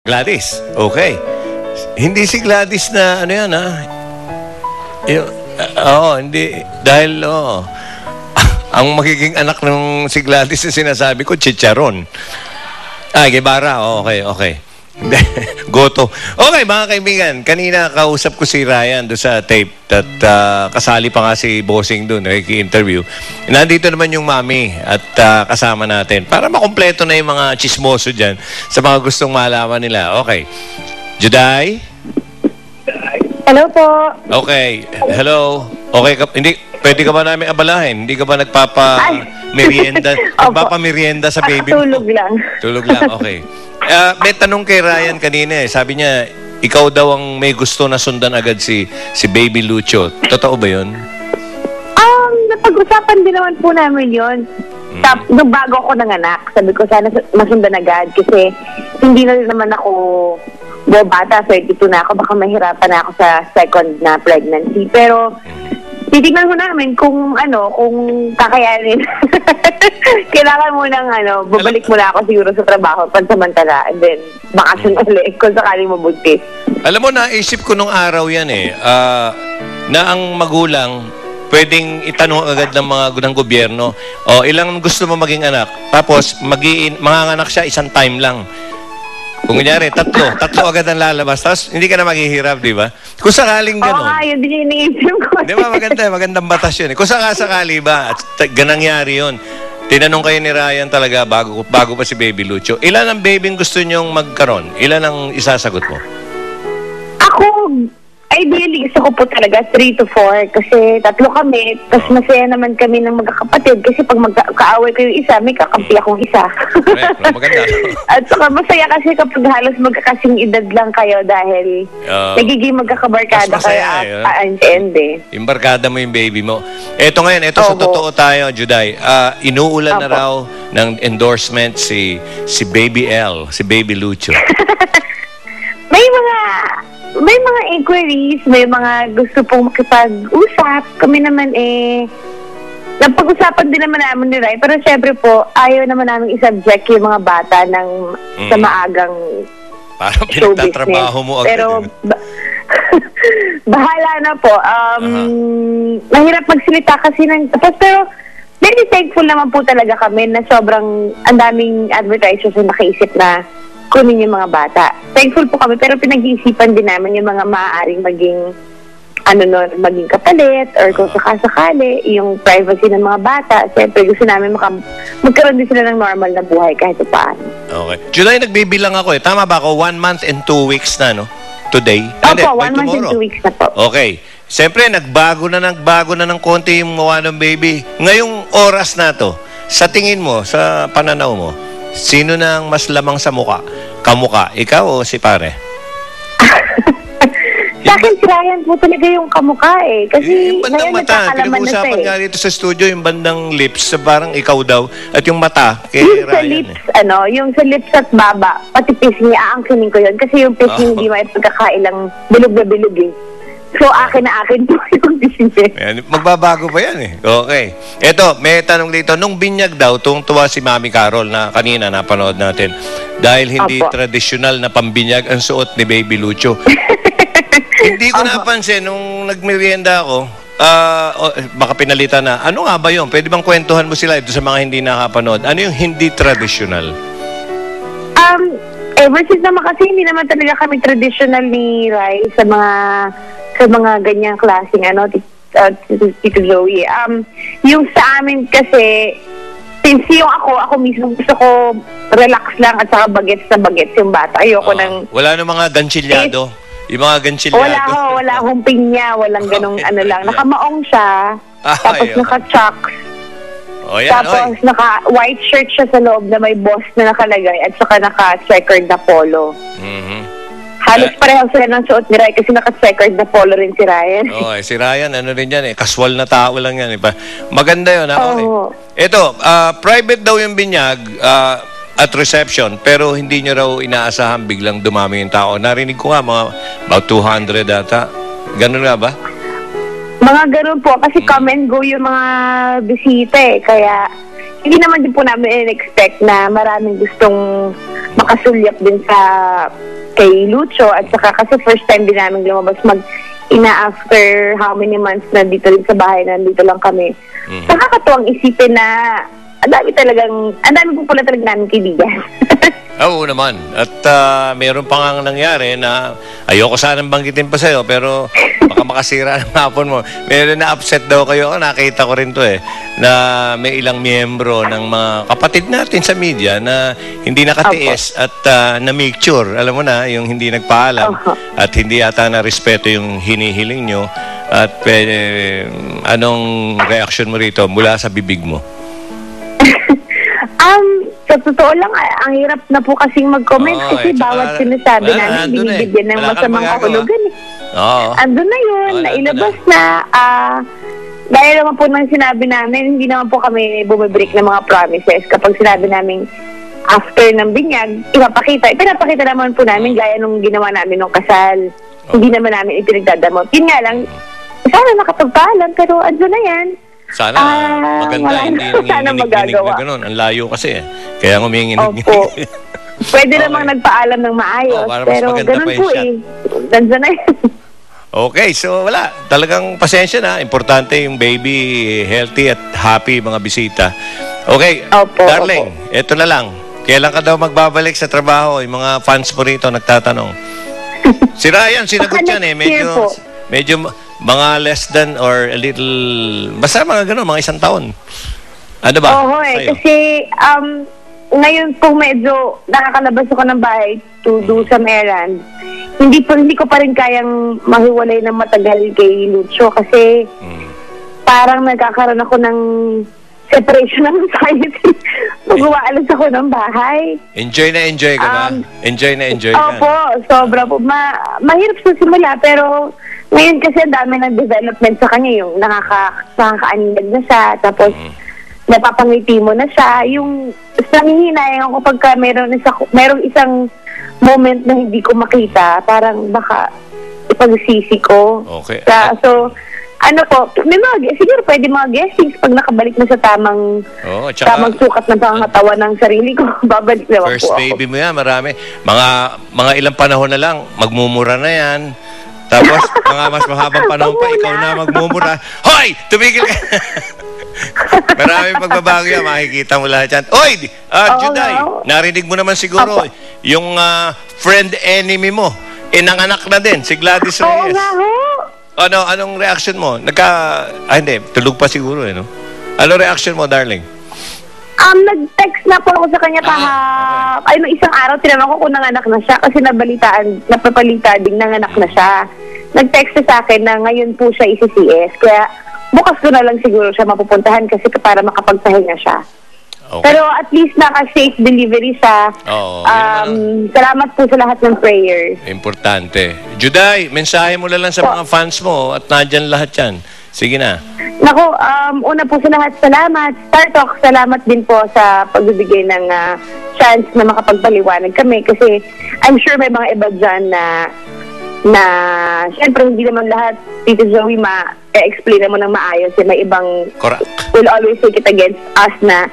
Gladys. Okay. Hindi si Gladys na ano yan, ha? Hindi. Dahil, ang magiging anak ng si Gladys na sinasabi ko, Chicharon. Guevara. Okay. Goto. Okay, mga kaibigan. Kanina kausap ko si Ryan doon sa tape at kasali pa nga si Bossing doon, nag-interview. Nandito naman yung mami at kasama natin para makumpleto na yung mga chismoso dyan sa mga gustong malaman nila. Okay. Juday? Hello po. Okay. Hello. Okay ka, pwede ka ba namin abalahin? Hindi ka ba nagpapa-merienda? Nagpapa-merienda sa baby mo? Tulog lang. Tulog lang, okay. May tanong kay Ryan kanina eh. Sabi niya, ikaw daw ang may gusto na sundan agad si Baby Lucho. Totoo ba yun? Napag-usapan din naman po namin yun. Nung bago ako nanganak, sabi ko sana masundan agad kasi hindi na rin naman ako bata, 32 na ako. Baka mahirapan na ako sa second na pregnancy. Pero titignan ko namin kung kakayanin. Kailangan mo nang babalik muna ako siguro sa trabaho pansamantala and then bakasyon ulit kung sakaling mabuntis. Alam mo, naisip ko nung araw yan na ang magulang pwedeng itanong agad ng gobyerno, ilang gusto mo maging anak? Tapos manganganak siya isang time lang. Kung kunyari, tatlo agad ang lalabas. Tapos, hindi ka na maghihirap, di ba? Kung sakaling gano'n. Oo nga, yun din yung iniisip ko. Di ba, magandang batas yun. Kung sakali ba, at ganangyari yun. Tinanong kayo ni Ryan talaga bago pa si Baby Lucho. Ilan ang baby gusto nyong magkaroon? Ilan ang isasagot mo? Ako, ideally, gusto ko po talaga 3 to 4 kasi tatlo kami. Tapos masaya naman kami ng magkakapatid kasi pag magkaaway ko yung isa, may kakampi akong isa. Correct. Maganda. At saka masaya kasi kapag halos magkakasing edad lang kayo dahil nagiging magkakabarkada kayo end eh. Yung barkada mo yung baby mo. Ito sa totoo tayo, Juday. Inuulan na raw ng endorsement si Baby L, si Baby Lucho. May mga inquiries, may mga gusto pong makipag-usap. Kami naman napag-usapan din naman namin ni Rai. Pero syempre po, ayaw naman namin isubject yung mga bata sa maagang parang pinagtatrabaho mo agad. Pero bahala na po. Mahirap magsalita kasi pero very thankful naman po talaga kami na sobrang ang daming advertisers na nakaisip na kunin yung mga bata. Thankful po kami, pero pinag-iisipan din namin yung mga maaaring maging kapalit or kung sakasakali, yung privacy ng mga bata. Siyempre, gusto namin magkaroon din sila ng normal na buhay kahit paano. Okay. July, nagbibilang ako eh. Tama ba ako? 1 month and 2 weeks na, no? Today? Opo, 1 month and 2 weeks na po. Okay. Siyempre, nagbago na ng konti yung mukha ng baby. Ngayong oras na to, sa tingin mo, sa pananaw mo, sino na ang mas lamang sa mukha? Kamukha? Ikaw o si pare? Sa akin, si Ryan po talaga yung kamukha eh. Kasi yung bandang mata, pinag-uusapan nga dito sa studio, yung bandang lips, parang ikaw daw. At yung mata, kay yung Ryan. Sa lips, yung sa lips at baba, pati pisngi, aangkinin ko yun. Kasi yung pisngi hindi maipagkakailang bilog na bilog eh. So, akin po yung pisngi. Magbabago pa yan eh. Okay. Eto, may tanong dito. Nung binyag daw, tuwa si Mami Carol na kanina napanood natin. Dahil hindi tradisyonal na pambinyag ang suot ni Baby Lucho. Hindi ko napansin nung nagmerienda ako, baka pinalitan na. Ano nga ba yun? Pwede bang kwentuhan mo sila ito sa mga hindi nakapanood? Ano yung hindi traditional? Ever since naman kasi hindi naman talaga kami traditional ni Rai sa mga ganyang klaseng Tito Joey. Yung sa amin kasi, since yung ako mismo gusto ko relax lang at saka bagets na bagets yung bata. Ayoko wala nang mga ganchilyado. Yung mga ganchilyado. Wala akong pinya, walang ganong lang. Nakamaong siya, tapos naka-chucks. Tapos naka-white shirt siya sa loob na may boss na nakalagay at saka naka-checkered na polo. Halos pareho sila ng suot ni Ryan kasi naka-checkered na polo rin si Ryan. Si Ryan, rin yan eh. Casual na tao lang yan eh. Maganda yun. Okay. Ito, private daw yung binyag at reception, pero hindi nyo raw inaasahan biglang dumami yung tao. Narinig ko nga, about 200 data. Ganun nga ba? Mga ganun po, kasi come and go yung mga bisita eh. Kaya, hindi naman din po namin in-expect na maraming gustong makasulyap din sa kay Lucho at saka kasi first time din namin lumabas after how many months na dito rin sa bahay, nandito lang kami. Nakakatuwang isipin na ang dami po pala talaga namin kaibigan. Oo naman. At meron pa nga nangyari na ayoko sanang banggitin pa sa'yo pero baka makasira ng hapon mo. Meron na upset daw kayo. Nakita ko rin to na may ilang miyembro ng mga kapatid natin sa media na hindi nakatiis at na-make-sure. Alam mo na, yung hindi nagpaalam at hindi yata na-respeto yung hinihiling nyo. At anong reaction mo rito mula sa bibig mo? Sa totoo lang, ang hirap na po kasing mag-comment kasi bawat sinasabi namin, binibigyan ng masamang kahulugan. Andun na yun, nailabas na. Dahil naman po nang sinabi namin, hindi naman po kami bumibreak ng mga promises. Kapag sinabi namin after ng binyag, pinapakita naman po namin gaya nung ginawa namin nung kasal. Hindi naman namin ipinagdadamot. Yun nga lang, sana nakapagpaalam, pero andun na yan. Sana maganda, hindi nanginginig na gano'n. Ang layo kasi kaya nguminginig. Opo. Pwede namang nagpaalam ng maayos, pero gano'n po Nandiyan na yan. Okay, so wala. Talagang pasensya na. Importante yung baby healthy at happy mga bisita. Okay, darling, eto na lang. Kailan ka daw magbabalik sa trabaho? Yung mga fans mo rito nagtatanong. Si Ryan, sinagot yan medyo mga less than or a little, basta mga gano'n, mga 1 taon. Ano ba? Oo kasi ngayon po medyo nakakalabas ako ng bahay to do some errands. Hindi ko pa rin kayang mahiwalay ng matagal kay Lucho kasi parang nagkakaroon ako ng separation ng anxiety. Mag-uwaalas ako ng bahay. Enjoy na enjoy ka ba? Enjoy na enjoy ka. Opo, sobra po. Mahirap sa simula pero ngayon kasi ang dami ng development sa kanya, yung nakaka-anlag na siya, tapos napapangiti mo na siya. Yung nangihinayang ako pagka merong isang moment na hindi ko makita, parang baka ipagsisi ko. Okay. So, siguro pwede mga guessings pag nakabalik na sa tamang sukat ng pangatawan ng sarili ko. Babalik naman first po ako. baby mo yan, marami. Mga ilang panahon na lang, magmumura na yan. Tapos, mga mas mahabang panahon pa, ikaw na magmumura. Hoy! Tumigil ka! Maraming pagbabago yan, makikita mo lahat yan. Oy! Juday, narinig mo naman siguro, yung friend enemy mo, nanganak na din, si Gladys Reyes. Anong reaction mo? Hindi, tulog pa siguro no? Ano reaction mo, darling? Nag-text na po ako sa kanya isang araw, tinanong ko kung nanganak na siya kasi napapalita din nanganak na siya. Nag-text sa akin na ngayon po siya isi-CS, kaya bukas ko na lang siguro siya mapupuntahan kasi para makapagpahinga siya. Okay. Pero at least naka-safe delivery siya. Salamat po sa lahat ng prayer. Importante. Juday, mensahe mo lang sa mga fans mo at nandyan lahat yan. Sige na. Naku, una po sa lahat, salamat. Star Talk, salamat din po sa pagbibigay ng chance na makapagpaliwanag kami kasi I'm sure may mga iba dyan na syempre hindi naman lahat Tito Joey ma-explain mo ng maayos. May ibang will always take it against us na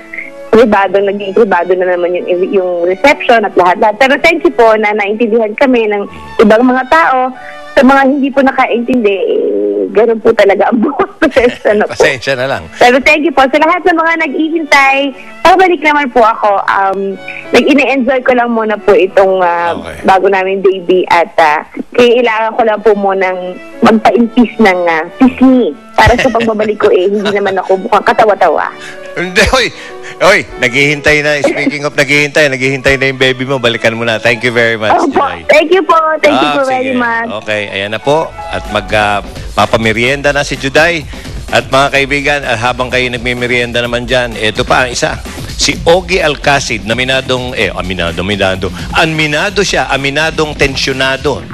naging privado na naman yung reception at lahat-lahat. Pero thank you po na naintindihan kami ng ibang mga tao. Sa mga hindi po nakaintindi, ganoon po talaga ang buong proseso na po. Pasensya na lang. Pero thank you po. Sa lahat ng mga nag-iintay, pabalik naman po ako. Nag-ine-enjoy ko lang muna po itong bago namin baby at kailangan ko lang po munang magpa-impis ng pisngi para sa pagbabalik ko hindi naman ako mukhang katawa-tawa. Hindi, Oy, naghihintay na. Speaking of naghihintay na yung baby mo. Balikan mo na. Thank you very much, Juday. Thank you po. Thank you po very much. Okay, ayan na po. At magpapamerienda na si Juday. At mga kaibigan, habang kayo nagmimerienda naman dyan, ito pa ang isa. Si Ogie Alcacid, aminadong tensyonado.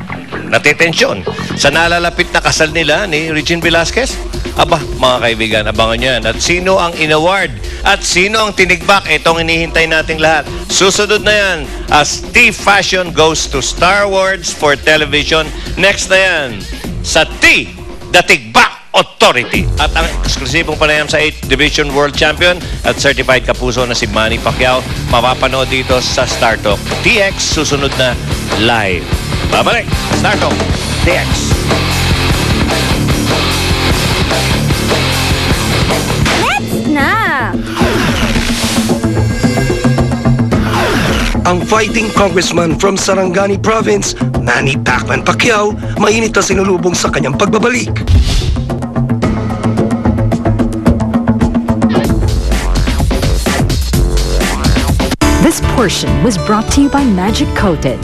Natitensyon sa nalalapit na kasal nila ni Regine Velasquez. Aba, mga kaibigan, abangan nyo yan. At sino ang in-award? At sino ang tinigbak? Itong hinihintay nating lahat. Susunod na yan as T-Fashion goes to Star Wars for television. Next na yan sa T, the Tigbak! Authority. At ang eksklusibong panayam sa 8th Division World Champion at certified kapuso na si Manny Pacquiao, mapapanood dito sa Star Talk TX, susunod na live. Babalik, Star Talk TX. Na! Ang fighting congressman from Sarangani Province, Manny Pacman Pacquiao, mainit na sinulubong sa kanyang pagbabalik. This portion was brought to you by Magic Coated.